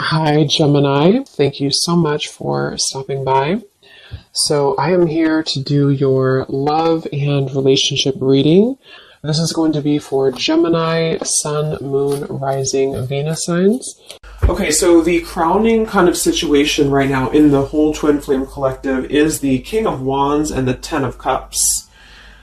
Hi, Gemini. Thank you so much for stopping by. So I am here to do your love and relationship reading. This is going to be for Gemini, Sun, Moon, Rising, Venus signs. Okay, so the crowning kind of situation right now in the whole Twin Flame Collective is the King of Wands and the Ten of Cups.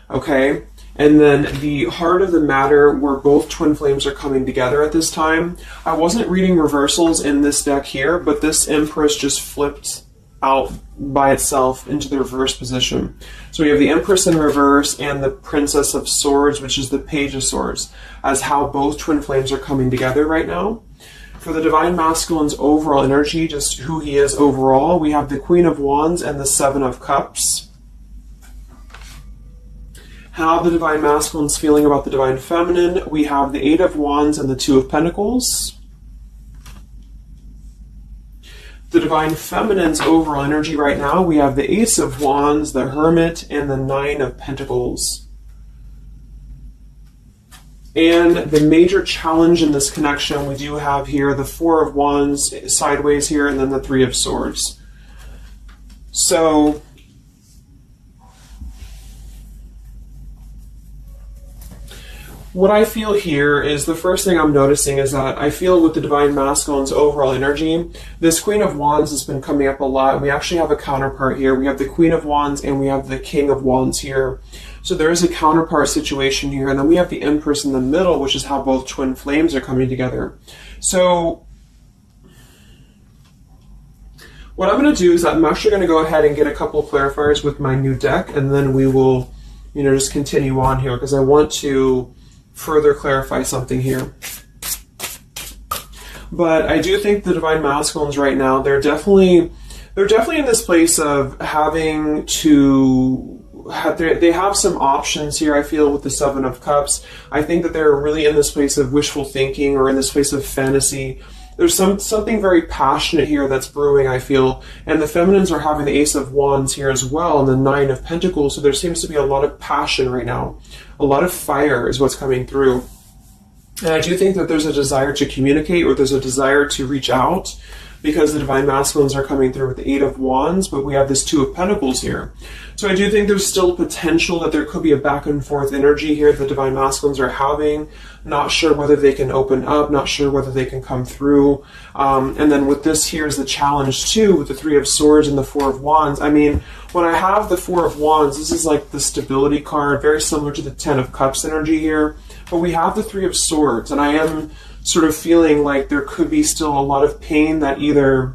Okay? And then the heart of the matter where both twin flames are coming together at this time. I wasn't reading reversals in this deck here, but this Empress just flipped out by itself into the reverse position. So we have the Empress in reverse and the Princess of Swords, which is the Page of Swords, as how both twin flames are coming together right now. For the Divine Masculine's overall energy, just who he is overall, we have the Queen of Wands and the Seven of Cups. How the Divine Masculine's feeling about the Divine Feminine, we have the Eight of Wands and the Two of Pentacles. The Divine Feminine's overall energy right now, we have the Ace of Wands, the Hermit, and the Nine of Pentacles. And the major challenge in this connection, we do have here the Four of Wands sideways here, and then the Three of Swords. So what I feel here is the first thing I'm noticing is that I feel with the Divine Masculine's overall energy, this Queen of Wands has been coming up a lot. We actually have a counterpart here. We have the Queen of Wands and we have the King of Wands here. So there is a counterpart situation here. And then we have the Empress in the middle, which is how both twin flames are coming together. So what I'm going to do is I'm actually going to go ahead and get a couple of clarifiers with my new deck. And then we will, just continue on here because I want to further clarify something here. But I do think the Divine Masculines right now, they're definitely in this place of having to they have some options here, I feel, with the Seven of Cups. I think that they're really in this place of wishful thinking or in this place of fantasy. There's something very passionate here that's brewing, I feel. And the Feminines are having the Ace of Wands here as well and the Nine of Pentacles. So there seems to be a lot of passion right now. A lot of fire is what's coming through. And I do think that there's a desire to communicate or there's a desire to reach out because the Divine Masculines are coming through with the Eight of Wands, but we have this Two of Pentacles here. So I do think there's still potential that there could be a back and forth energy here the Divine Masculines are having. Not sure whether they can open up, not sure whether they can come through. And then with this, here's the challenge too, with the Three of Swords and the Four of Wands. I mean, when I have the Four of Wands, this is like the stability card, very similar to the Ten of Cups energy here. But we have the Three of Swords, and I am sort of feeling like there could be still a lot of pain that either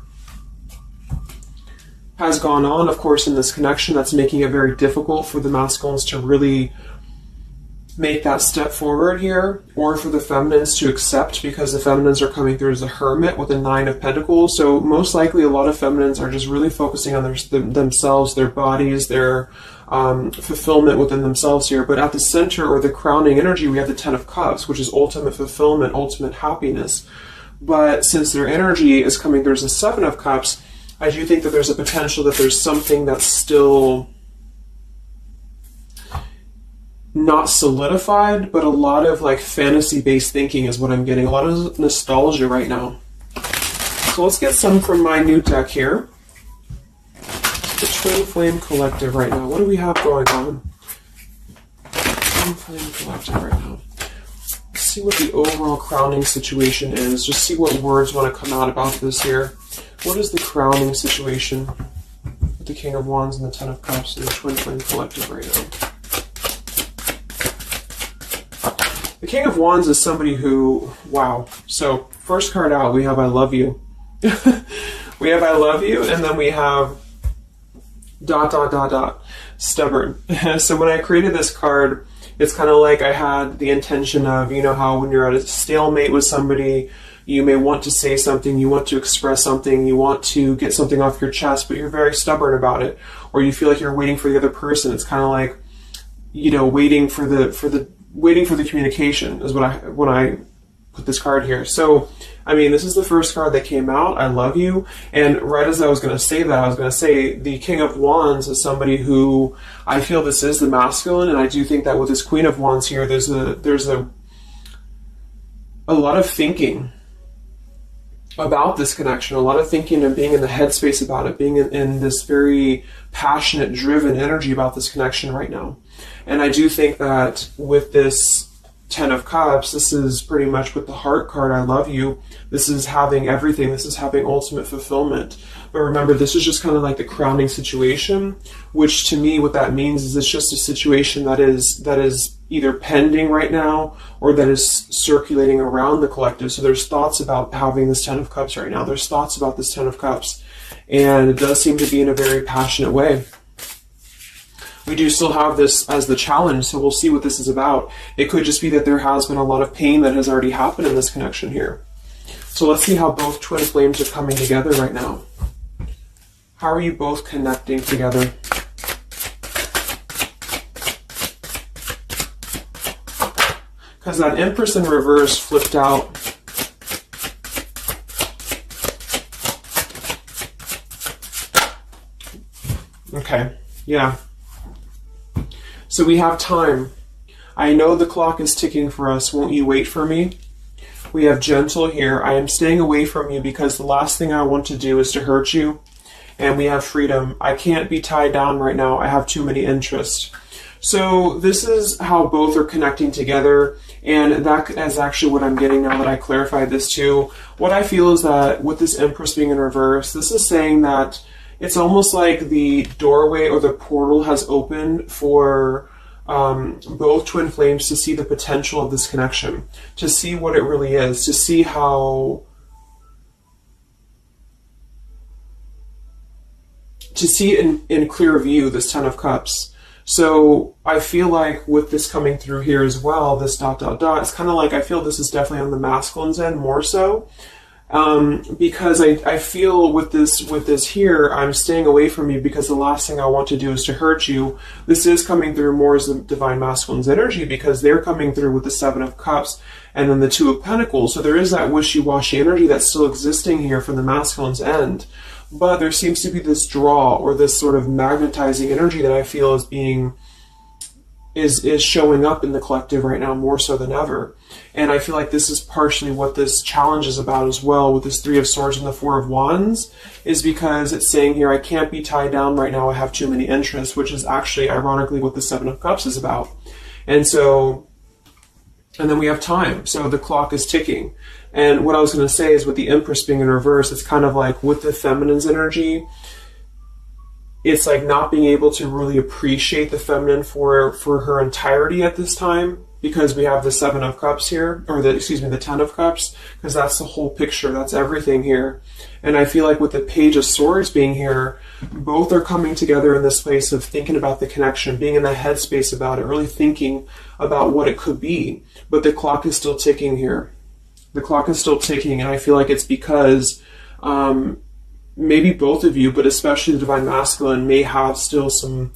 has gone on, of course, in this connection that's making it very difficult for the masculines to really make that step forward here, or for the feminines to accept because the feminines are coming through as a Hermit with a Nine of Pentacles. So most likely a lot of feminines are just really focusing on themselves, their bodies, their fulfillment within themselves here. But at the center or the crowning energy, we have the Ten of Cups, which is ultimate fulfillment, ultimate happiness. But since their energy is coming through as a Seven of Cups, I do think that there's a potential that there's something that's still not solidified, but a lot of like fantasy-based thinking is what I'm getting. A lot of nostalgia right now. So let's get some from my new deck here. The Twin Flame Collective right now. What do we have going on? Twin Flame Collective right now. Let's see what the overall crowning situation is. Just see what words want to come out about this here. What is the crowning situation with the King of Wands and the Ten of Cups and the Twin Flame Collective right now? The King of Wands is somebody who, wow. So first card out, we have I love you. We have I love you, and then we have ... stubborn. So when I created this card, it's kind of like I had the intention of, how when you're at a stalemate with somebody, you may want to say something, you want to express something, you want to get something off your chest, but you're very stubborn about it, or you feel like you're waiting for the other person. It's kind of like, waiting for the communication is when I put this card here. So, I mean, this is the first card that came out, I love you, and right as I was going to say that, I was going to say the King of Wands is somebody who I feel this is the masculine, and I do think that with this Queen of Wands here, there's a lot of thinking about this connection, a lot of thinking and being in the headspace about it, being in this very passionate, driven energy about this connection right now. And I do think that with this Ten of Cups, this is pretty much with the heart card, I love you. This is having everything. This is having ultimate fulfillment. But remember, this is just kind of like the crowning situation, which to me, what that means is it's just a situation that is either pending right now or that is circulating around the collective. So there's thoughts about having this Ten of Cups right now. There's thoughts about this Ten of Cups. And it does seem to be in a very passionate way. We do still have this as the challenge, so we'll see what this is about. It could just be that there has been a lot of pain that has already happened in this connection here. So let's see how both twin flames are coming together right now. How are you both connecting together? Because that Empress in reverse flipped out. Okay, yeah. So we have time. I know the clock is ticking for us. Won't you wait for me? We have gentle here. I am staying away from you because the last thing I want to do is to hurt you. And we have freedom. I can't be tied down right now. I have too many interests. So this is how both are connecting together. And that is actually what I'm getting now that I clarified this too. What I feel is that with this Empress being in reverse, this is saying that it's almost like the doorway or the portal has opened for both twin flames to see the potential of this connection, to see what it really is, to see how, to see it in clear view, this Ten of Cups. So I feel like with this coming through here as well, this ... it's kind of like I feel this is definitely on the masculine's end more so. Because I feel with this here, I'm staying away from you because the last thing I want to do is to hurt you. This is coming through more as the Divine Masculine's energy because they're coming through with the Seven of Cups and then the Two of Pentacles. So there is that wishy-washy energy that's still existing here from the masculine's end. But there seems to be this draw or this sort of magnetizing energy that I feel is being is showing up in the collective right now more so than ever. And I feel like this is partially what this challenge is about as well with this Three of Swords and the Four of Wands, is because it's saying here, I can't be tied down right now, I have too many interests, which is actually ironically what the Seven of Cups is about. And so, and then we have time. So the clock is ticking. And what I was going to say is with the Empress being in reverse, it's kind of like with the feminine's energy, it's like not being able to really appreciate the feminine for her entirety at this time, because we have the Seven of Cups here, or the Ten of Cups, because that's the whole picture, that's everything here. And I feel like with the Page of Swords being here, both are coming together in this place of thinking about the connection, being in the headspace about it, really thinking about what it could be. But the clock is still ticking here. The clock is still ticking, and I feel like it's because maybe both of you, but especially the Divine Masculine, may have still some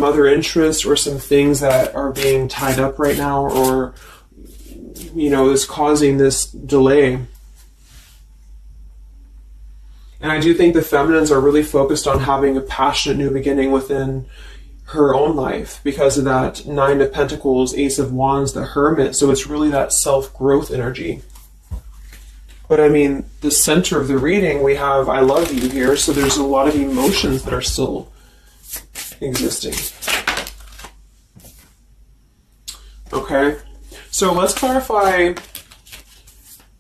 other interests or some things that are being tied up right now, or, you know, is causing this delay. And I do think the feminines are really focused on having a passionate new beginning within her own life because of that Nine of Pentacles, Ace of Wands, the Hermit. So it's really that self-growth energy. But I mean, the center of the reading, we have I love you here, so there's a lot of emotions that are still existing. Okay, so let's clarify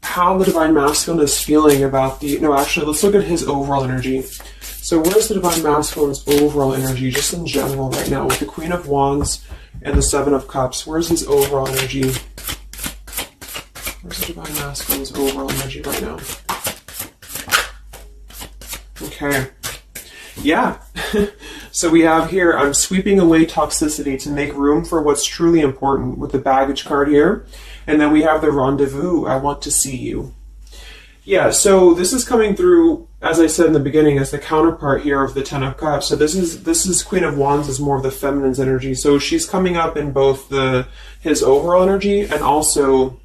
how the Divine Masculine is feeling about the, no, actually, let's look at his overall energy. So where's the Divine Masculine's overall energy, just in general right now, with the Queen of Wands and the Seven of Cups? Where's his overall energy? Where's the Divine Masculine's overall energy right now? Okay. Yeah. So we have here, I'm sweeping away toxicity to make room for what's truly important, with the Baggage card here. And then we have the Rendezvous, I want to see you. Yeah, so this is coming through, as I said in the beginning, as the counterpart here of the Ten of Cups. So this is Queen of Wands is more of the feminine's energy. So she's coming up in both his overall energy and also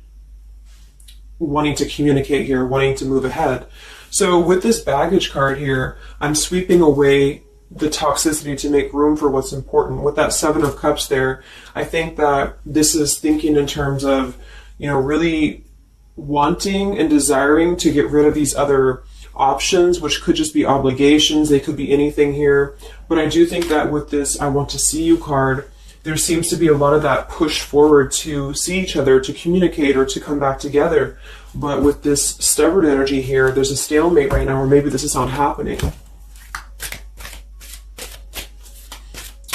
wanting to communicate here, wanting to move ahead. So with this Baggage card here, I'm sweeping away the toxicity to make room for what's important. With that Seven of Cups there, I think that this is thinking in terms of, you know, really wanting and desiring to get rid of these other options, which could just be obligations. They could be anything here. But I do think that with this I want to see you card, there seems to be a lot of that push forward to see each other, to communicate, or to come back together. But with this stubborn energy here, there's a stalemate right now, or maybe this is not happening.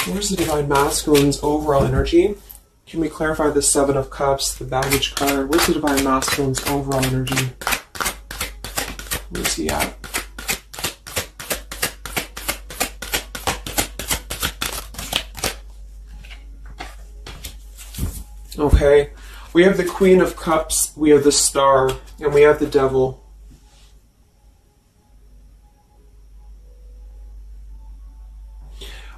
Where's the Divine Masculine's overall energy? Can we clarify the Seven of Cups, the baggage card? Where's the Divine Masculine's overall energy? Where's he at? Okay, we have the Queen of Cups, we have the Star, and we have the Devil.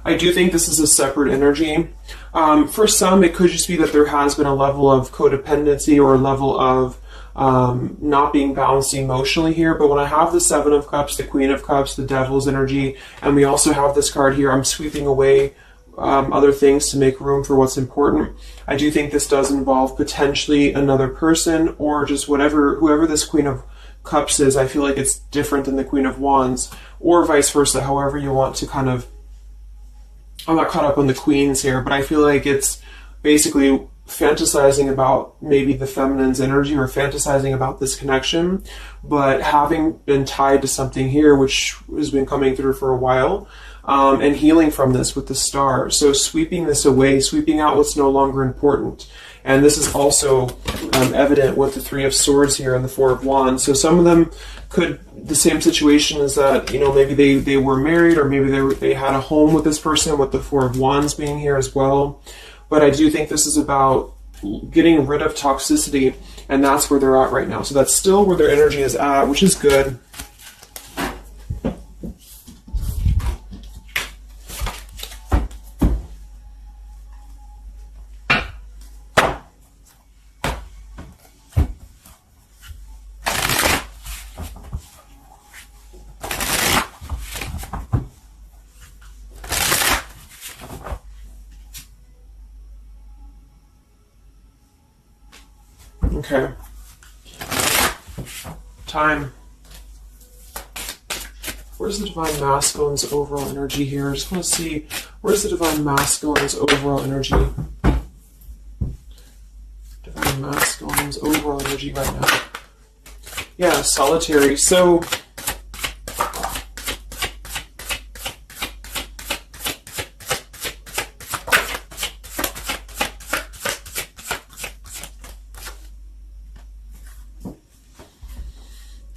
I do think this is a separate energy. For some, it could just be that there has been a level of codependency or a level of not being balanced emotionally here. But when I have the Seven of Cups, the Queen of Cups, the Devil's energy, and we also have this card here, I'm sweeping away other things to make room for what's important. I do think this does involve potentially another person, or just whoever this Queen of Cups is. I feel like it's different than the Queen of Wands, or vice versa, however you want to kind of. I'm not caught up on the queens here, but I feel like it's basically fantasizing about maybe the feminine's energy, or fantasizing about this connection, but having been tied to something here, which has been coming through for a while, and healing from this with the Star. So sweeping this away, sweeping out what's no longer important. And this is also evident with the Three of Swords here and the Four of Wands. So some of them could, the same situation is that, you know, maybe they were married, or maybe they had a home with this person, with the Four of Wands being here as well. But I do think this is about getting rid of toxicity, and that's where they're at right now. So that's still where their energy is at, which is good. Okay. Time. Where's the Divine Masculine's overall energy here? I just want to see, where's the Divine Masculine's overall energy? Divine Masculine's overall energy right now. Yeah, solitary. So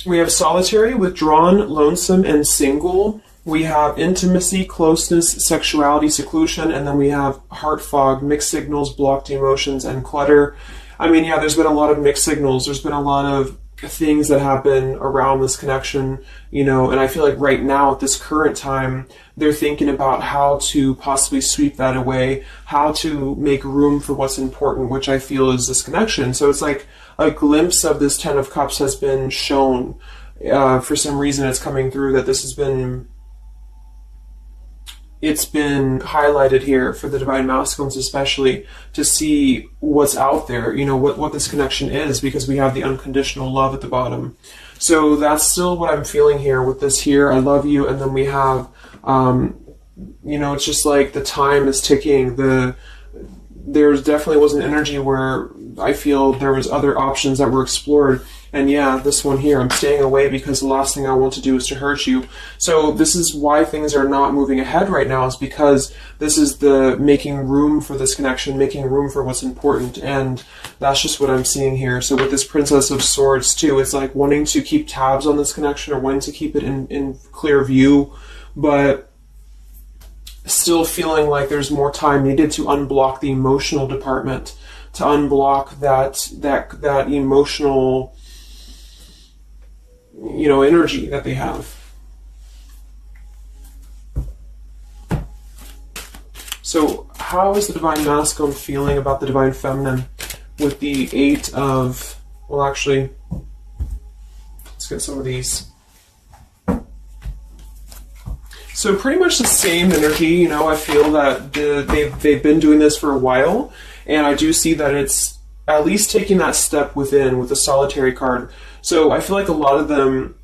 we have solitary, withdrawn, lonesome, and single. We have intimacy, closeness, sexuality, seclusion, and then we have heart fog, mixed signals, blocked emotions, and clutter. I mean, yeah, there's been a lot of mixed signals. There's been a lot of things that happen around this connection, you know, and I feel like right now at this current time, they're thinking about how to possibly sweep that away, how to make room for what's important, which I feel is this connection. So it's like a glimpse of this Ten of Cups has been shown. For some reason it's coming through that this has been, it's been highlighted here for the Divine Masculines especially, to see what's out there, you know, what this connection is, because we have the unconditional love at the bottom. So that's still what I'm feeling here with this here, I love you, and then we have, you know, it's just like the time is ticking. There's definitely was an energy where I feel there was other options that were explored. And yeah, this one here, I'm staying away because the last thing I want to do is to hurt you. So this is why things are not moving ahead right now, is because this is the making room for this connection, making room for what's important. And that's just what I'm seeing here. So with this Princess of Swords too, it's like wanting to keep tabs on this connection, or wanting to keep it in clear view, but still feeling like there's more time needed to unblock the emotional department, to unblock that emotional, you know, energy that they have. So how is the Divine Masculine feeling about the Divine Feminine with the Eight of, well, actually, let's get some of these. So pretty much the same energy, you know. I feel that they've been doing this for a while, and I do see that it's at least taking that step within with the solitary card. So I feel like a lot of them,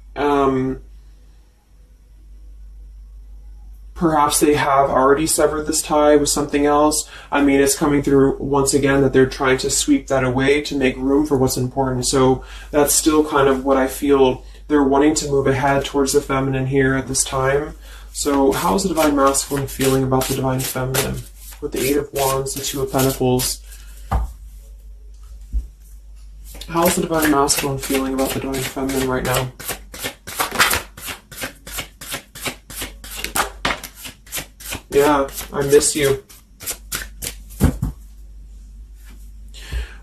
perhaps they have already severed this tie with something else. I mean, it's coming through once again that they're trying to sweep that away to make room for what's important. So that's still kind of what I feel. They're wanting to move ahead towards the feminine here at this time. So how's the Divine Masculine feeling about the Divine Feminine? With the Eight of Wands, the Two of Pentacles. How's the Divine Masculine feeling about the Divine Feminine right now? Yeah, I miss you.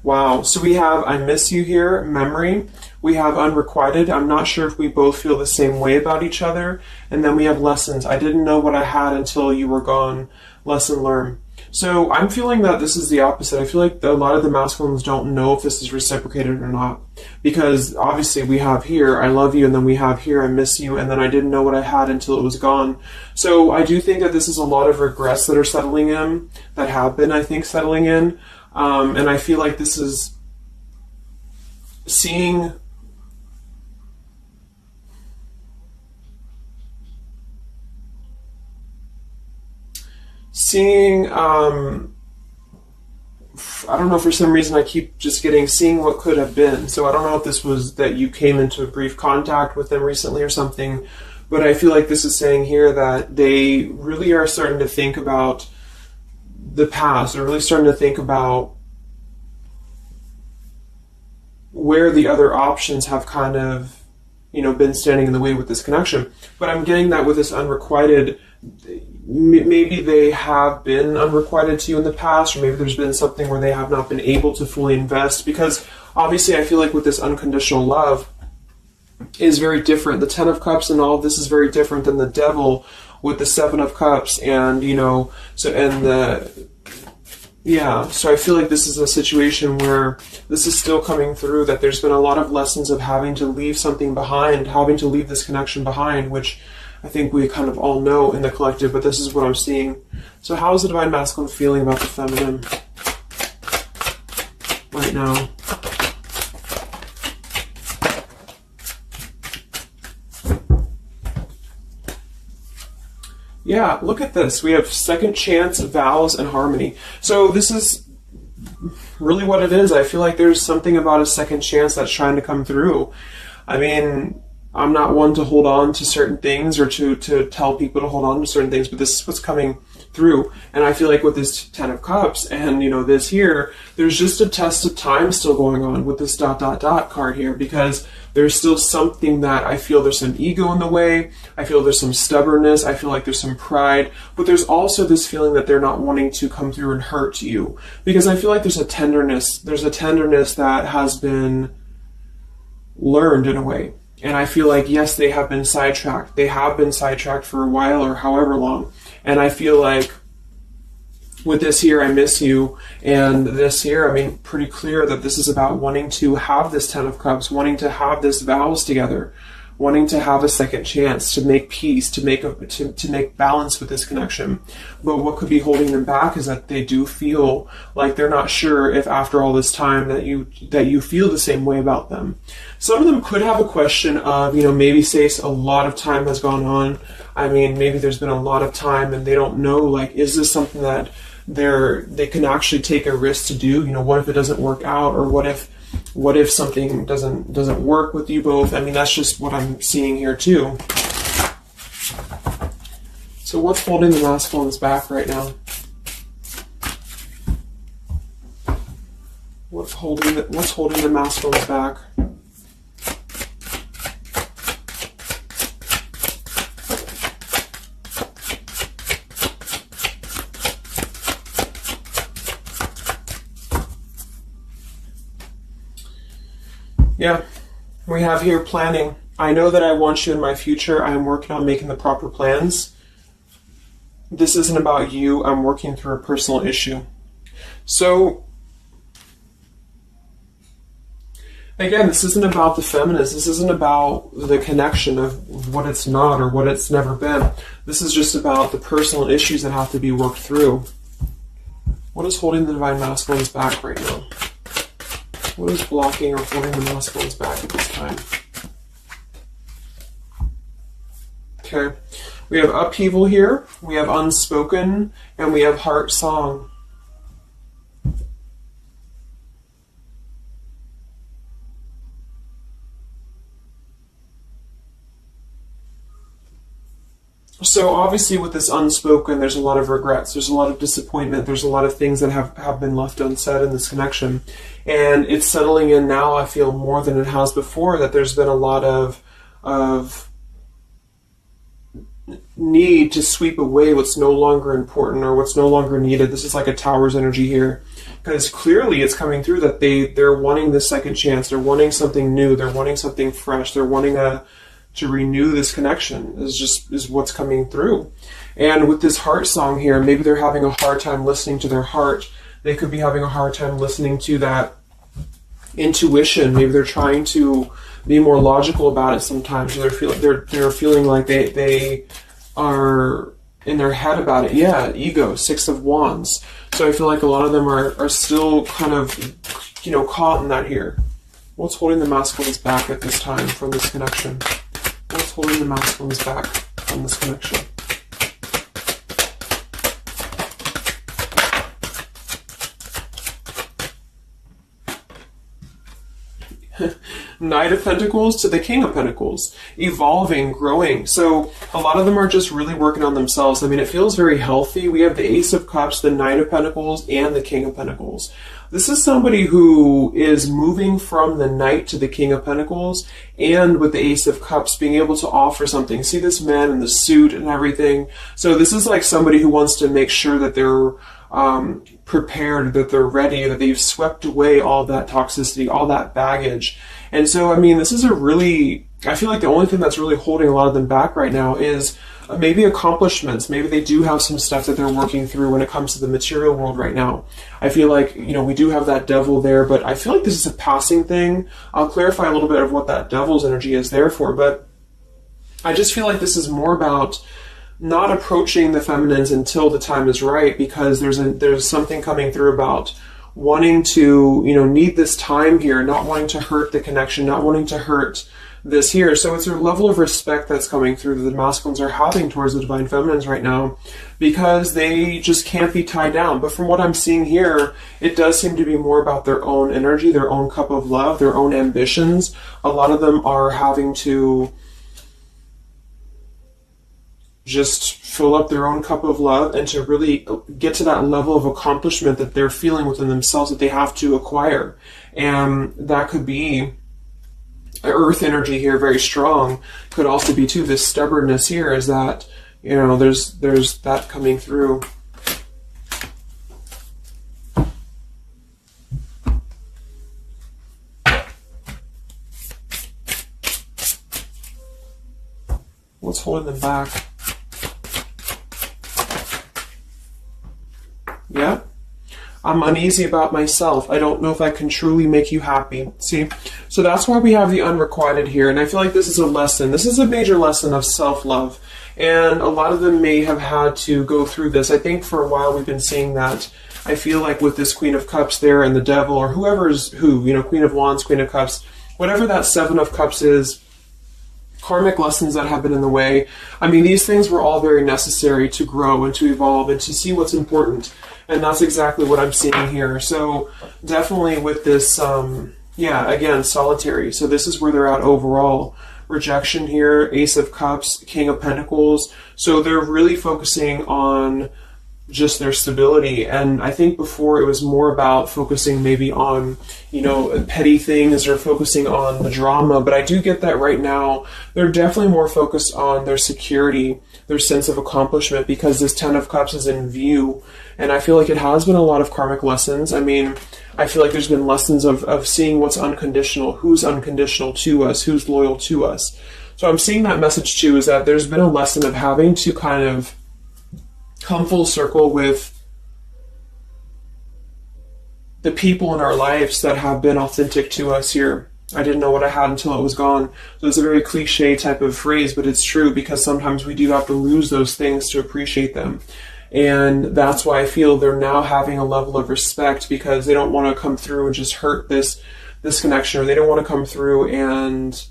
Wow, so we have I miss you here, memory. We have unrequited. I'm not sure if we both feel the same way about each other. And then we have lessons. I didn't know what I had until you were gone. Lesson learned. So I'm feeling that this is the opposite. I feel like a lot of the masculines don't know if this is reciprocated or not. Because obviously we have here, I love you, and then we have here, I miss you, and then I didn't know what I had until it was gone. So I do think that this is a lot of regrets that are settling in, that have been, I think, settling in. And I feel like this is seeing I don't know, for some reason I keep just getting seeing what could have been. So I don't know if this was that you came into brief contact with them recently or something, but I feel like this is saying here that they really are starting to think about the past. They're really starting to think about where the other options have kind of, been standing in the way with this connection. But I'm getting that with this unrequited, maybe they have been unrequited to you in the past, or maybe there's been something where they have not been able to fully invest, because obviously I feel like with this unconditional love is very different. The Ten of Cups and all of this is very different than the Devil with the Seven of Cups, and so I feel like this is a situation where this is still coming through, that there's been a lot of lessons of having to leave something behind, having to leave this connection behind, which I think we kind of all know in the collective, but this is what I'm seeing. So how is the Divine Masculine feeling about the feminine right now? Yeah, look at this. We have second chance, vows, and harmony. So this is really what it is. I feel like there's something about a second chance that's trying to come through. I mean, I'm not one to hold on to certain things or to tell people to hold on to certain things, but this is what's coming through. And I feel like with this Ten of Cups and, this here, there's just a test of time still going on with this ... card here, because there's still something that I feel there's some ego in the way. I feel there's some stubbornness. I feel like there's some pride, but there's also this feeling that they're not wanting to come through and hurt you, because I feel like there's a tenderness that has been learned in a way. And I feel like, yes, they have been sidetracked. They have been sidetracked for a while or however long. And I feel like with this here, I miss you, and this here, I mean, pretty clear that this is about wanting to have this Ten of Cups, wanting to have this vows together, wanting to have a second chance to make peace, to make balance with this connection. But what could be holding them back is that they do feel like they're not sure if after all this time that you feel the same way about them. Some of them could have a question of, maybe say a lot of time has gone on. I mean, maybe there's been a lot of time and they don't know, like, is this something that they can actually take a risk to do? What if it doesn't work out, or what if something doesn't work with you both? I mean, that's just what I'm seeing here too. So what's holding the masculines back right now? What's holding the masculines back? Yeah, we have here planning. I know that I want you in my future. I am working on making the proper plans. This isn't about you. I'm working through a personal issue. So, again, this isn't about the feminist. This isn't about the connection of what it's not or what it's never been. This is just about the personal issues that have to be worked through. What is holding the Divine Masculines back right now? What is blocking or holding the masculines back at this time? Okay. We have upheaval here, we have unspoken, and we have heart song. So obviously with this unspoken, there's a lot of regrets, there's a lot of disappointment, there's a lot of things that have been left unsaid in this connection. And it's settling in now, I feel, more than it has before, that there's been a lot of need to sweep away what's no longer important or what's no longer needed. This is like a Tower's energy here, because clearly it's coming through that they're wanting this second chance, they're wanting something new, they're wanting something fresh, they're wanting to renew this connection is what's coming through. And with this heart song here, maybe they're having a hard time listening to their heart. They could be having a hard time listening to that intuition. Maybe they're trying to be more logical about it sometimes. They're feeling like they are in their head about it. Yeah, ego, 6 of Wands. So I feel like a lot of them are still kind of, caught in that here. What's holding the masculines back at this time from this connection? What's holding the masculines back from this connection? Knight of Pentacles to the King of Pentacles. Evolving, growing. So a lot of them are just really working on themselves. I mean, it feels very healthy. We have the Ace of Cups, the Knight of Pentacles, and the King of Pentacles. This is somebody who is moving from the Knight to the King of Pentacles, and with the Ace of Cups being able to offer something. See this man in the suit and everything. So this is like somebody who wants to make sure that they're prepared, that they're ready, that they've swept away all that toxicity, all that baggage. And so, I mean, this is I feel like the only thing that's really holding a lot of them back right now is maybe accomplishments. Maybe they do have some stuff that they're working through when it comes to the material world right now. I feel like, we do have that devil there, but I feel like this is a passing thing. I'll clarify a little bit of what that devil's energy is there for, but I just feel like this is more about not approaching the feminines until the time is right, because there's something coming through about wanting to, need this time here, not wanting to hurt the connection, not wanting to hurt this here. So it's a level of respect that's coming through that the masculines are having towards the divine feminines right now, because they just can't be tied down. But from what I'm seeing here, it does seem to be more about their own energy, their own cup of love, their own ambitions. A lot of them are having to just fill up their own cup of love and to really get to that level of accomplishment that they're feeling within themselves that they have to acquire. And that could be earth energy here, very strong. Could also be too this stubbornness here, is that there's that coming through. What's holding them back? Yeah. I'm uneasy about myself. I don't know if I can truly make you happy. See? So that's why we have the unrequited here. And I feel like this is a lesson. This is a major lesson of self-love. And a lot of them may have had to go through this. I think for a while we've been seeing that. I feel like with this Queen of Cups there and the Devil, or whoever's who, Queen of Wands, Queen of Cups, whatever that Seven of Cups is, karmic lessons that have been in the way. I mean, these things were all very necessary to grow and to evolve and to see what's important. And that's exactly what I'm seeing here. So definitely with this, again, solitary. So this is where they're at overall. Rejection here, Ace of Cups, King of Pentacles. So they're really focusing on just their stability. And I think before it was more about focusing maybe on, petty things or focusing on the drama. But I do get that right now they're definitely more focused on their security, their sense of accomplishment, because this Ten of Cups is in view. And I feel like it has been a lot of karmic lessons. I mean, I feel like there's been lessons of seeing what's unconditional, who's unconditional to us, who's loyal to us. So I'm seeing that message too, is that there's been a lesson of having to kind of come full circle with the people in our lives that have been authentic to us here. I didn't know what I had until it was gone. So it's a very cliche type of phrase, but it's true, because sometimes we do have to lose those things to appreciate them. And that's why I feel they're now having a level of respect, because they don't want to come through and just hurt this this connection, or they don't want to come through and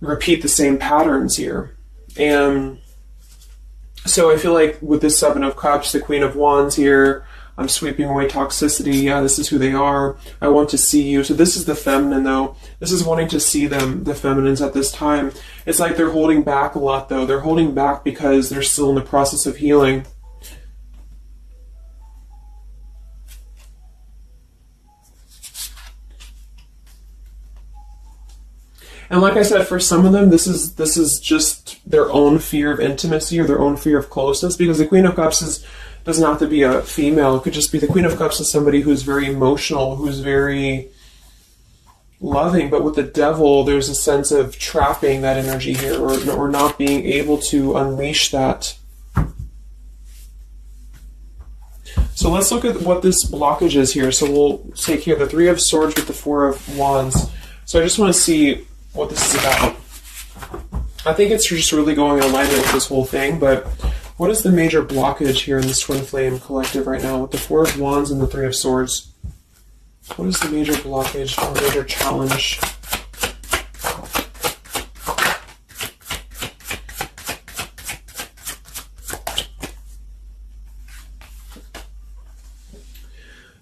repeat the same patterns here. And so I feel like with this Seven of Cups, the Queen of Wands here, I'm sweeping away toxicity. Yeah, this is who they are. I want to see you. So this is the feminine, though. This is wanting to see them, the feminines at this time. It's like they're holding back a lot, though. They're holding back because they're still in the process of healing. And like I said, for some of them, this is just their own fear of intimacy or their own fear of closeness, because the Queen of Cups doesn't have to be a female. It could just be the Queen of Cups is somebody who's very emotional, who's very loving. But with the Devil, there's a sense of trapping that energy here, or not being able to unleash that. So let's look at what this blockage is here. So we'll take here the Three of Swords with the Four of Wands. So I just want to see what this is about. I think it's just really going in alignment with this whole thing, but what is the major blockage here in this Twin Flame collective right now with the Four of Wands and the Three of Swords? What is the major blockage or major challenge?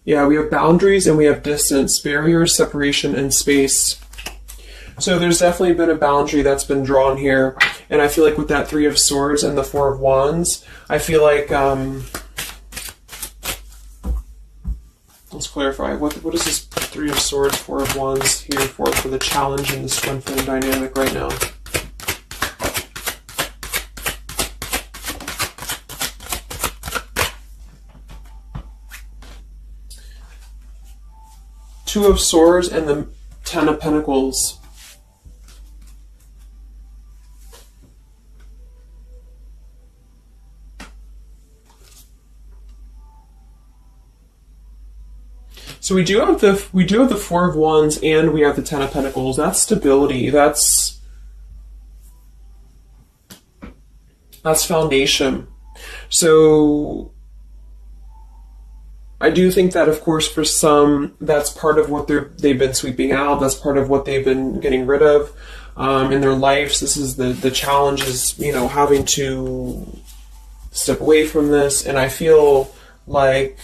Yeah, we have boundaries and we have distance, barriers, separation, and space. So there's definitely been a boundary that's been drawn here. And I feel like with that Three of Swords and the Four of Wands, I feel like, let's clarify, what is this Three of Swords, Four of Wands here for the challenge in this Twin Flame dynamic right now? Two of Swords and the Ten of Pentacles. So we do have the Four of Wands and we have the Ten of Pentacles. That's stability. That's foundation. So I do think that, of course, for some, that's part of what they've been sweeping out. That's part of what they've been getting rid of in their lives. This is the challenge is, having to step away from this. And I feel like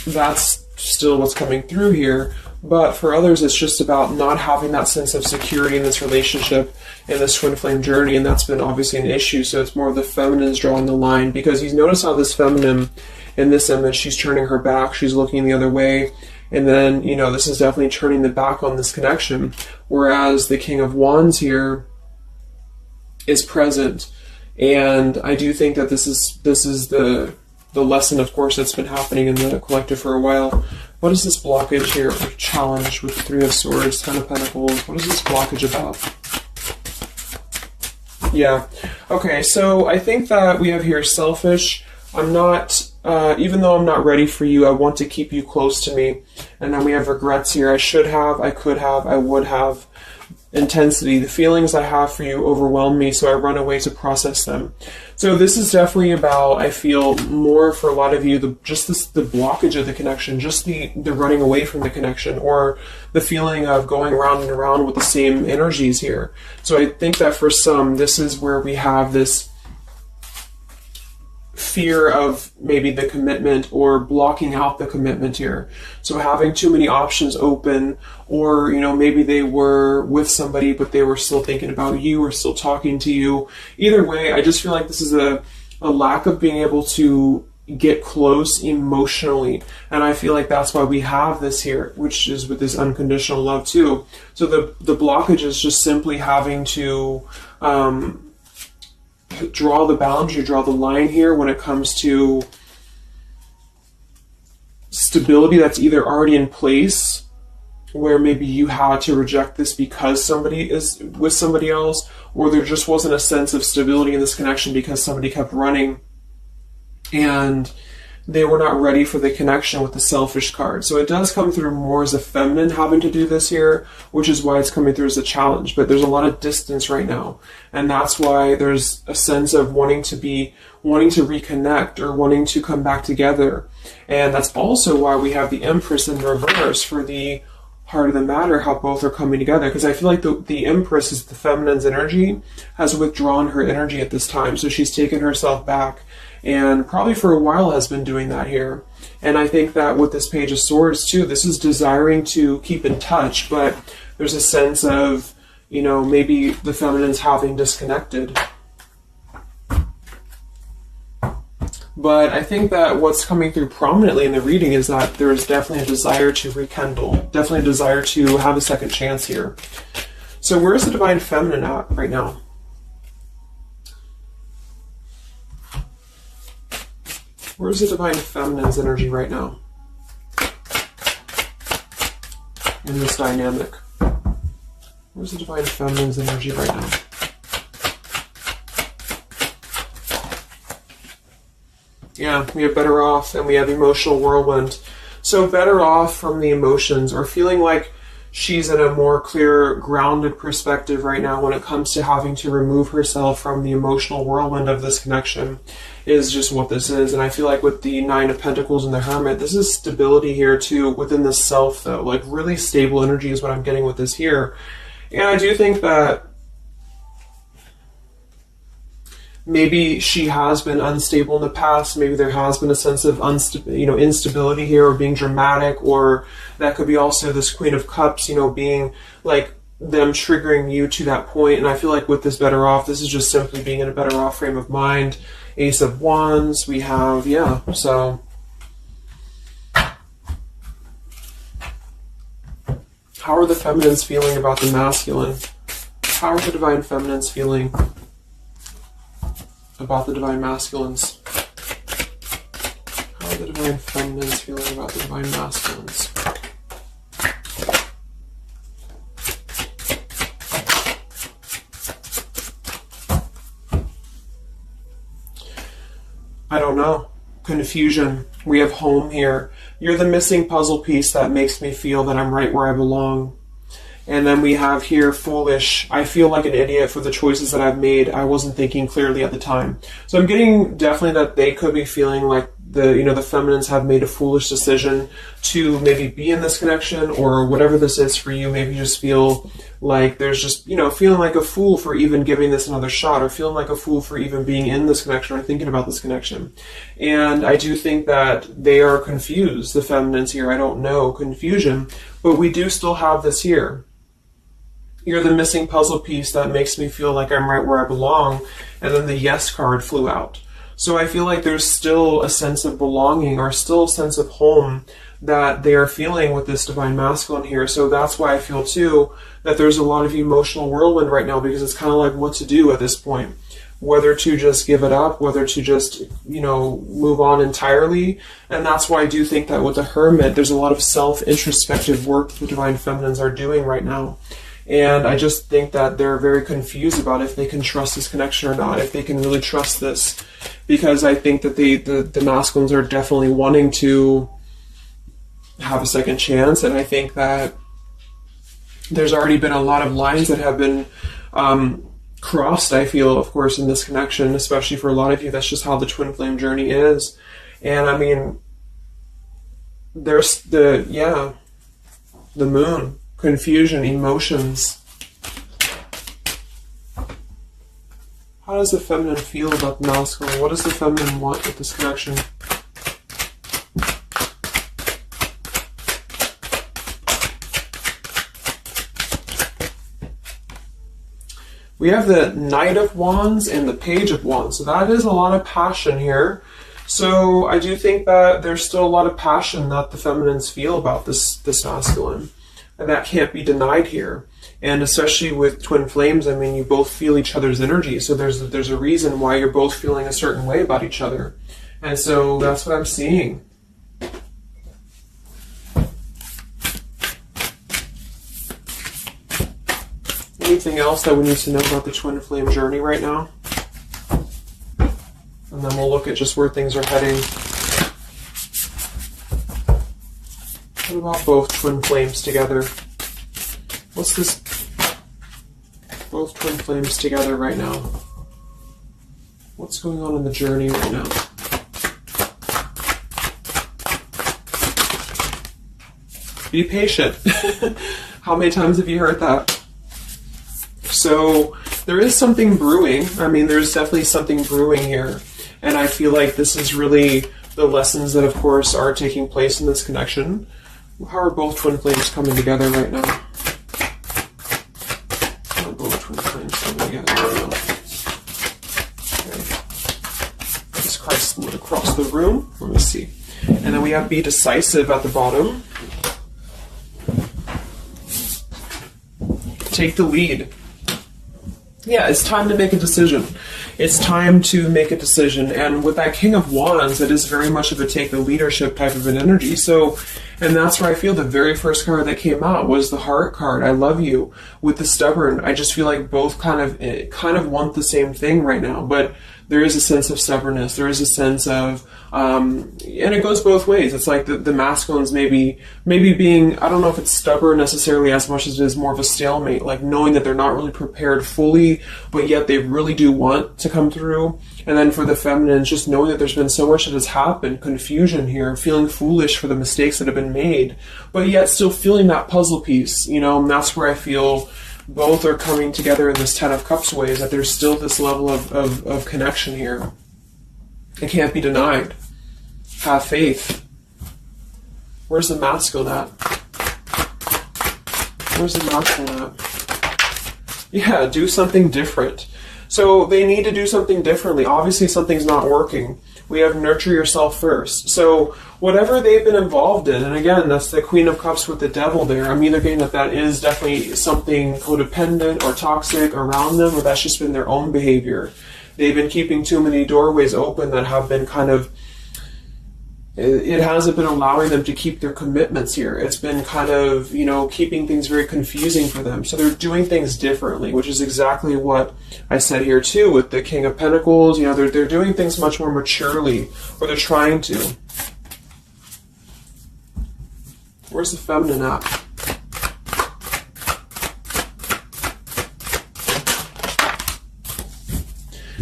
that's still what's coming through here. But for others, it's just about not having that sense of security in this relationship, in this Twin Flame journey, and that's been obviously an issue. So it's more of the feminines drawing the line, because you notice how this feminine in this image, she's turning her back, she's looking the other way, and then, this is definitely turning the back on this connection, whereas the King of Wands here is present. And I do think that this is the lesson, of course, that's been happening in the collective for a while. What is this blockage here, or challenge with the Three of Swords, Ten of Pentacles? What is this blockage about? Yeah. Okay, so I think that we have here selfish. I'm not, even though I'm not ready for you, I want to keep you close to me. And then we have regrets here. I should have, I could have, I would have. Intensity. The feelings I have for you overwhelm me, so I run away to process them. So this is definitely about, I feel, more for a lot of you, the blockage of the connection, just the running away from the connection, or the feeling of going around and around with the same energies here. So I think that for some, this is where we have this fear of maybe the commitment, or blocking out the commitment here. So having too many options open, or maybe they were with somebody but they were still thinking about you or still talking to you. Either way, I just feel like this is a lack of being able to get close emotionally, and I feel like that's why we have this here, which is with this unconditional love too. So the blockage is just simply having to draw the boundary, draw the line here when it comes to stability that's either already in place, where maybe you had to reject this because somebody is with somebody else, or there just wasn't a sense of stability in this connection because somebody kept running. And they were not ready for the connection with the selfish card. So it does come through more as a feminine having to do this here, which is why it's coming through as a challenge. But there's a lot of distance right now. And that's why there's a sense of wanting to reconnect or wanting to come back together. And that's also why we have the Empress in reverse for the heart of the matter, how both are coming together. Because I feel like the Empress is the feminine's energy, has withdrawn her energy at this time. So she's taken herself back, and probably for a while has been doing that here. And I think that with this Page of Swords too, this is desiring to keep in touch, but there's a sense of, you know, maybe the feminine's having disconnected. But I think that what's coming through prominently in the reading is that there is definitely a desire to rekindle, definitely a desire to have a second chance here. So where's the Divine Feminine at right now? Where's the Divine Feminine's energy right now in this dynamic? Where's the Divine Feminine's energy right now? Yeah, we have better off, and we have emotional whirlwind. So better off from the emotions, or feeling like she's in a more clear, grounded perspective right now when it comes to having to remove herself from the emotional whirlwind of this connection, is just what this is. And I feel like with the Nine of Pentacles and the Hermit, this is stability here too within the self, though. Like really stable energy is what I'm getting with this here. And I do think that maybe she has been unstable in the past. Maybe there has been a sense of instability here, or being dramatic, or that could be also this Queen of Cups, being like them triggering you to that point. And I feel like with this better off, this is just simply being in a better off frame of mind. Ace of Wands, we have, so how are the feminines feeling about the masculine? How are the Divine Feminines feeling about the Divine Masculines? How are the Divine Feminines feeling about the Divine Masculines? I don't know. Confusion. We have home here. You're the missing puzzle piece that makes me feel that I'm right where I belong. And then we have here foolish. I feel like an idiot for the choices that I've made. I wasn't thinking clearly at the time. So I'm getting definitely that they could be feeling like the feminines have made a foolish decision to maybe be in this connection, or whatever this is for you. Maybe you just feel like there's just, feeling like a fool for even giving this another shot, or feeling like a fool for even being in this connection or thinking about this connection. And I do think that they are confused, the feminines here. I don't know, confusion, but we do still have this here. You're the missing puzzle piece that makes me feel like I'm right where I belong. And then the yes card flew out. So I feel like there's still a sense of belonging, or still a sense of home that they are feeling with this Divine Masculine here. So that's why I feel too that there's a lot of emotional whirlwind right now, because it's kind of like what to do at this point. Whether to just give it up, whether to just, move on entirely. And that's why I do think that with the Hermit, there's a lot of self-introspective work the Divine Feminines are doing right now. And I just think that they're very confused about if they can trust this connection or not, if they can really trust this. Because I think that the masculines are definitely wanting to have a second chance. And I think that there's already been a lot of lines that have been crossed, I feel, of course, in this connection, especially for a lot of you. That's just how the twin flame journey is. And I mean, there's the moon. Confusion, emotions. How does the feminine feel about the masculine? What does the feminine want with this connection? We have the Knight of Wands and the Page of Wands. So that is a lot of passion here. So I do think that there's still a lot of passion that the feminines feel about this masculine. And that can't be denied here. And especially with twin flames, I mean, you both feel each other's energy. So there's a reason why you're both feeling a certain way about each other. And so that's what I'm seeing. Anything else that we need to know about the twin flame journey right now? And then we'll look at just where things are heading. What about both twin flames together? What's this? Both twin flames together right now. What's going on in the journey right now? Be patient. How many times have you heard that? So there is something brewing. I mean, there's definitely something brewing here. And I feel like this is really the lessons that, of course, are taking place in this connection. How are both twin flames coming together right now? How are both twin flames coming together right now? Okay. Jesus Christ split across the room. Let me see. And then we have be decisive at the bottom. Take the lead. Yeah, it's time to make a decision. It's time to make a decision. And with that King of Wands, it is very much of a take the leadership type of an energy. So, and that's where I feel the very first card that came out was the Heart card. I love you. With the Stubborn, I just feel like both kind of want the same thing right now. But there is a sense of stubbornness. There is a sense of, and it goes both ways. It's like the masculines maybe being, I don't know if it's stubborn necessarily as much as it is more of a stalemate, like knowing that they're not really prepared fully, but yet they really do want to come through. And then for the feminines, just knowing that there's been so much that has happened, confusion here, feeling foolish for the mistakes that have been made, but yet still feeling that puzzle piece, you know, and that's where I feel both are coming together in this Ten of Cups way, is that there's still this level of connection here. It can't be denied. Have faith. Where's the masculine at? Where's the masculine at? Yeah, do something different. So they need to do something differently. Obviously something's not working. We have nurture yourself first. So whatever they've been involved in, and again, that's the Queen of Cups with the Devil there. I'm either getting that is definitely something codependent or toxic around them, or that's just been their own behavior. They've been keeping too many doorways open that have been kind of, it hasn't been allowing them to keep their commitments here. It's been kind of, you know, keeping things very confusing for them. So they're doing things differently, which is exactly what I said here too with the King of Pentacles. You know, they're doing things much more maturely, or they're trying to. Where's the feminine at?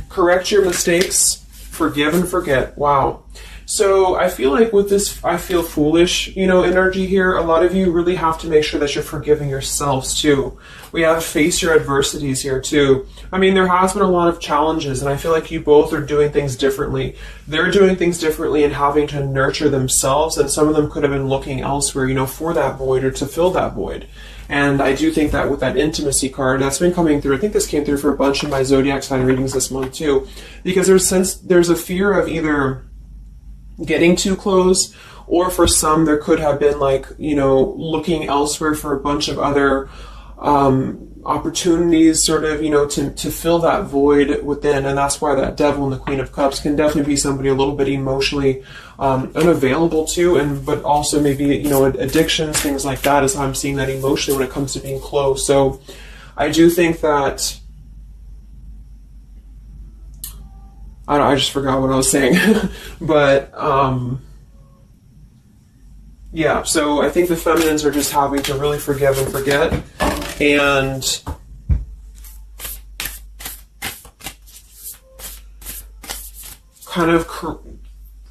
Correct your mistakes, forgive and forget. Wow. So I feel like with this I feel foolish, you know, energy here, a lot of you really have to make sure that you're forgiving yourselves too. We have face your adversities here too. I mean, there has been a lot of challenges, and I feel like you both are doing things differently. They're doing things differently and having to nurture themselves, and some of them could have been looking elsewhere, you know, for that void or to fill that void. And I do think that with that intimacy card, that's been coming through. I think this came through for a bunch of my zodiac sign readings this month too, because there's a fear of either getting too close, or for some there could have been like, you know, looking elsewhere for a bunch of other opportunities, sort of, you know, to fill that void within. And that's why that Devil and the Queen of Cups can definitely be somebody a little bit emotionally unavailable to, and but also maybe, you know, addictions, things like that is how I'm seeing that emotionally when it comes to being close. So I do think that I just forgot what I was saying. But, yeah, so I think the feminines are just having to really forgive and forget, and kind of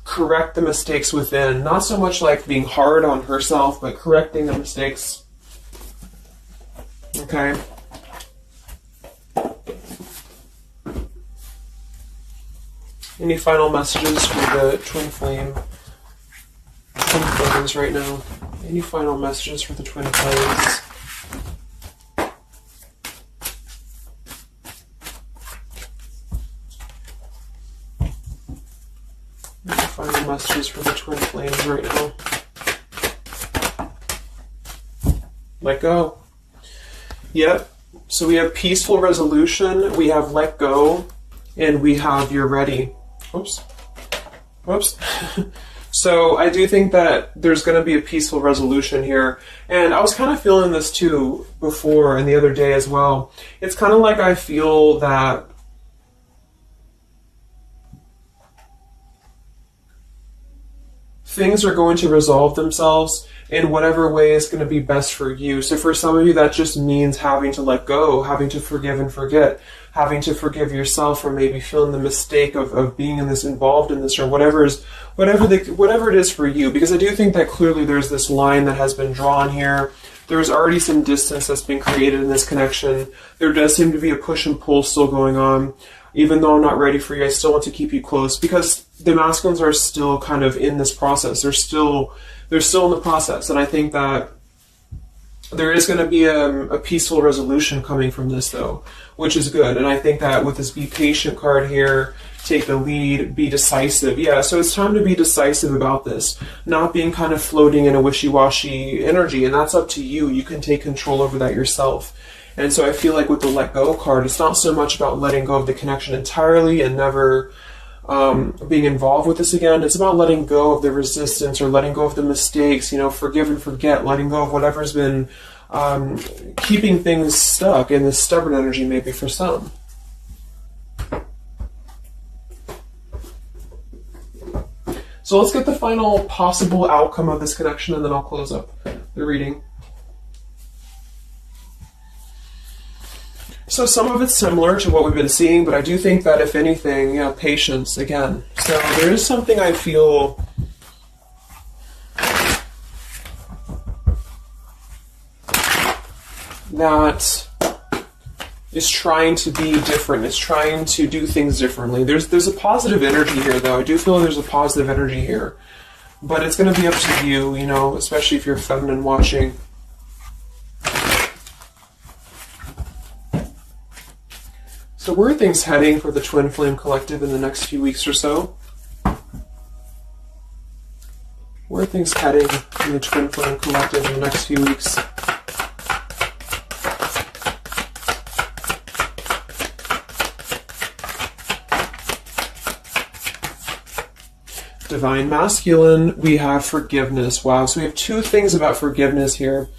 correct the mistakes within. Not so much like being hard on herself, but correcting the mistakes. Okay? Any final messages for the twin flames right now? Any final messages for the twin flames? Any final messages for the twin flames right now? Let go. Yep. So we have peaceful resolution, we have let go, and we have you're ready. Whoops. So I do think that there's going to be a peaceful resolution here. And I was kind of feeling this too before and the other day as well. It's kind of like I feel that things are going to resolve themselves. in whatever way is going to be best for you. So for some of you, that just means having to let go, having to forgive and forget, having to forgive yourself for maybe feeling the mistake of being in this, involved in this, or whatever it is for you. Because I do think that clearly there's this line that has been drawn here. There's already some distance that's been created in this connection. There does seem to be a push and pull still going on. Even though I'm not ready for you, I still want to keep you close, because the masculines are still kind of in this process. They're still in the process. And I think that there is going to be a peaceful resolution coming from this, though, which is good. And I think that with this Be Patient card here, take the lead, be decisive. Yeah, so it's time to be decisive about this, not being kind of floating in a wishy-washy energy. And that's up to you. You can take control over that yourself. And so I feel like with the Let Go card, it's not so much about letting go of the connection entirely and never being involved with this again. It's about letting go of the resistance, or letting go of the mistakes, forgive and forget, letting go of whatever's been keeping things stuck in this stubborn energy, maybe for some. So let's get the final possible outcome of this connection, and then I'll close up the reading. So some of it's similar to what we've been seeing, but I do think that if anything, patience again. So there is something I feel that is trying to be different. It's trying to do things differently. There's a positive energy here, though. I do feel there's a positive energy here. But it's going to be up to you, especially if you're feminine watching. So where are things heading for the Twin Flame Collective in the next few weeks or so? Where are things heading in the Twin Flame Collective in the next few weeks? Divine Masculine, we have forgiveness. Wow, so we have two things about forgiveness here.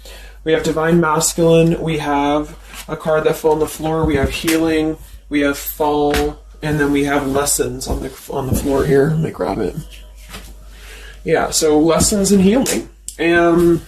We have Divine Masculine, we have a card that fell on the floor, we have healing, we have fall, and then we have lessons on the floor here. Let me grab it. Yeah, so lessons and healing. And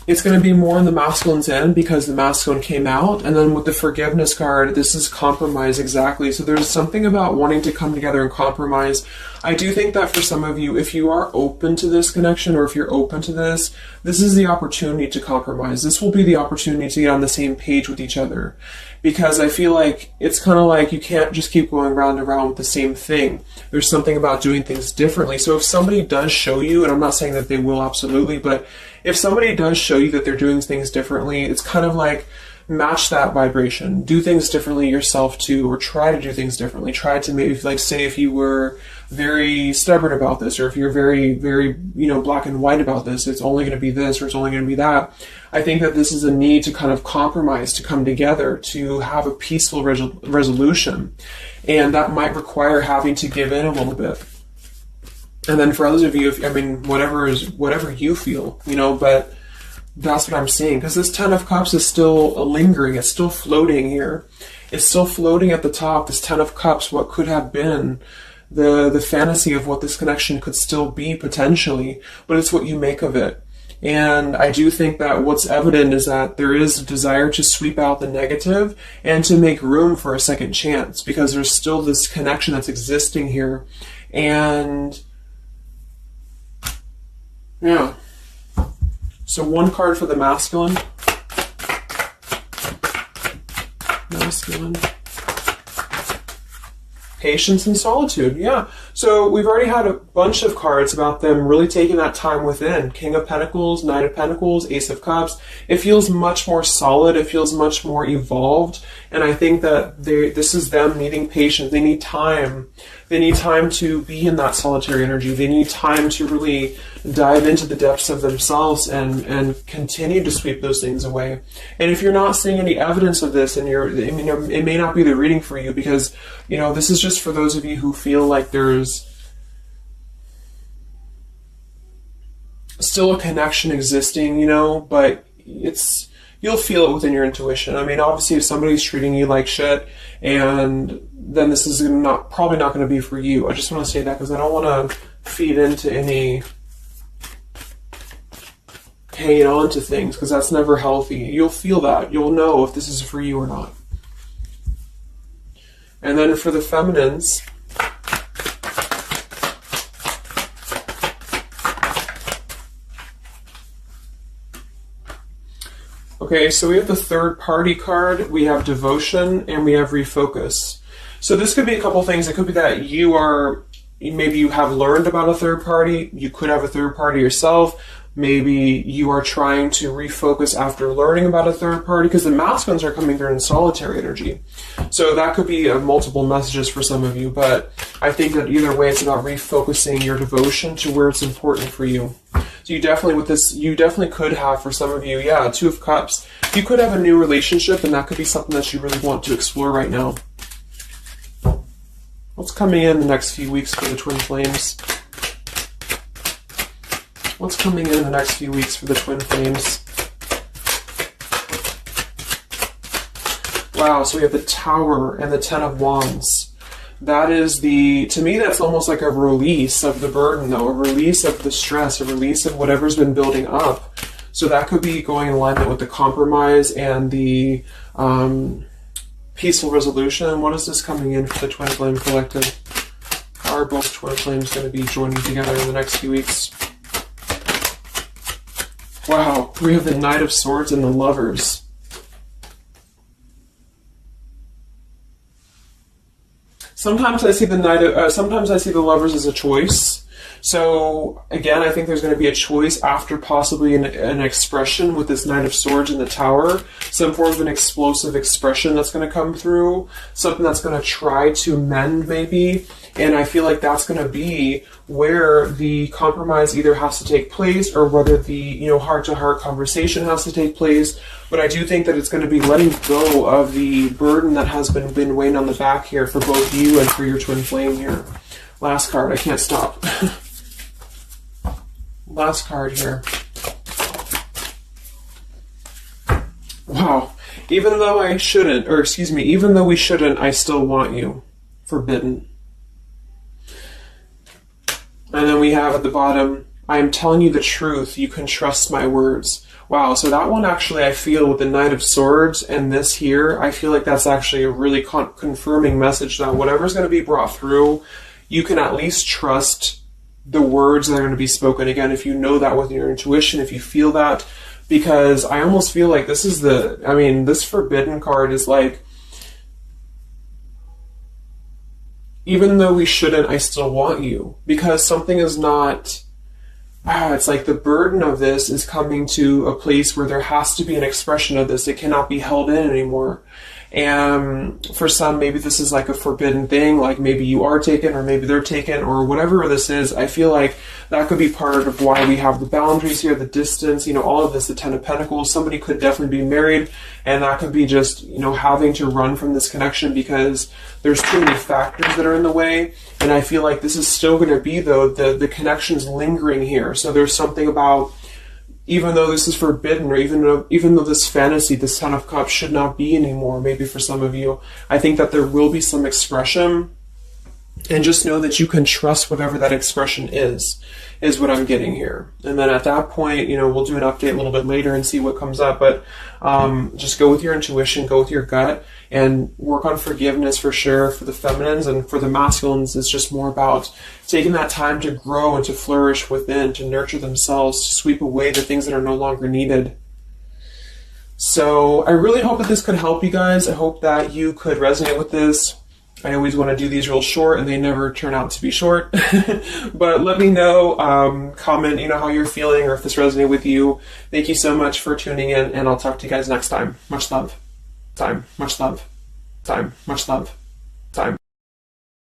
it's going to be more on the masculine's end because the masculine came out. And then with the forgiveness card, this is compromise exactly. So there's something about wanting to come together and compromise. I do think that for some of you, if you are open to this connection, or if you're open to this is the opportunity to compromise. This will be the opportunity to get on the same page with each other. Because I feel like it's kind of like you can't just keep going round and round with the same thing. There's something about doing things differently. So if somebody does show you, and I'm not saying that they will absolutely, but if somebody does show you that they're doing things differently, it's kind of like match that vibration. Do things differently yourself too, or try to do things differently. Try to maybe, like, say if you were very stubborn about this, or if you're very, very, black and white about this, it's only going to be this, or it's only going to be that. I think that this is a need to kind of compromise, to come together, to have a peaceful resolution. And that might require having to give in a little bit. And then for others of you, whatever you feel, but that's what I'm seeing. Because this Ten of Cups is still lingering. It's still floating here. It's still floating at the top. This Ten of Cups, what could have been the fantasy of what this connection could still be potentially, but it's what you make of it. And I do think that what's evident is that there is a desire to sweep out the negative and to make room for a second chance, because there's still this connection that's existing here. And yeah. So one card for the masculine. Masculine. Patience and solitude. Yeah. So we've already had a bunch of cards about them really taking that time within. King of Pentacles, Knight of Pentacles, Ace of Cups. It feels much more solid. It feels much more evolved. And I think that this is them needing patience. They need time. They need time to be in that solitary energy. They need time to really dive into the depths of themselves and continue to sweep those things away. And if you're not seeing any evidence of this, and it may not be the reading for you, because this is just for those of you who feel like there's still a connection existing, but you'll feel it within your intuition. I mean, obviously, if somebody's treating you like shit, and then this is probably not going to be for you. I just want to say that because I don't want to feed into any hanging on to things, because that's never healthy. You'll feel that. You'll know if this is for you or not. And then for the feminines, okay, so we have the third party card, we have devotion, and we have refocus. So this could be a couple things. It could be that maybe you have learned about a third party. You could have a third party yourself. Maybe you are trying to refocus after learning about a third party, because the masculines are coming through in solitary energy. So that could be multiple messages for some of you, but I think that either way, it's about refocusing your devotion to where it's important for you. So you definitely could have, for some of you, Two of Cups. You could have a new relationship, and that could be something that you really want to explore right now. What's coming in the next few weeks for the twin flames? What's coming in the next few weeks for the twin flames? Wow, so we have the Tower and the Ten of Wands. That is to me, that's almost like a release of the burden, though, a release of the stress, a release of whatever's been building up. So that could be going in alignment with the compromise and the peaceful resolution. What is this coming in for the twin flame collective? How are both twin flames going to be joining together in the next few weeks? Wow, we have the Knight of Swords and the Lovers. Sometimes I see the Lovers as a choice. So again, I think there's going to be a choice after possibly an expression with this Knight of Swords in the Tower. Some form of an explosive expression that's going to come through. Something that's going to try to mend, maybe. And I feel like that's going to be where the compromise either has to take place, or whether the heart-to-heart conversation has to take place. But I do think that it's going to be letting go of the burden that has been weighing on the back here for both you and for your twin flame here. Last card, I can't stop. Last card here. Wow. Even though we shouldn't, I still want you. Forbidden. And then we have at the bottom, I am telling you the truth, you can trust my words. Wow, so that one actually, I feel with the Knight of Swords and this here, I feel like that's actually a really confirming message that whatever's going to be brought through, you can at least trust the words that are going to be spoken. Again, if you know that with your intuition, if you feel that, because I almost feel like this is this Forbidden card is like, even though we shouldn't, I still want you. Because something is not... it's like the burden of this is coming to a place where there has to be an expression of this. It cannot be held in anymore. And for some, maybe this is like a forbidden thing, like maybe you are taken or maybe they're taken or whatever this is. I feel like that could be part of why we have the boundaries here, the distance, all of this, the Ten of Pentacles. Somebody could definitely be married, and that could be just, having to run from this connection because there's too many factors that are in the way. And I feel like this is still going to be, though, the connection's lingering here. So there's something about, even though this is forbidden, or even though this fantasy, this Ten of Cups should not be anymore, maybe for some of you, I think that there will be some expression, and just know that you can trust whatever that expression is what I'm getting here. And then at that point, we'll do an update a little bit later and see what comes up, but just go with your intuition, go with your gut, and work on forgiveness for sure for the feminines, and for the masculines, it's just more about taking that time to grow and to flourish within, to nurture themselves, to sweep away the things that are no longer needed. So I really hope that this could help you guys. I hope that you could resonate with this. I always want to do these real short, and they never turn out to be short. But let me know, comment, how you're feeling, or if this resonated with you. Thank you so much for tuning in, and I'll talk to you guys next time. Much love. Time. Much love. Time. Much love. Time.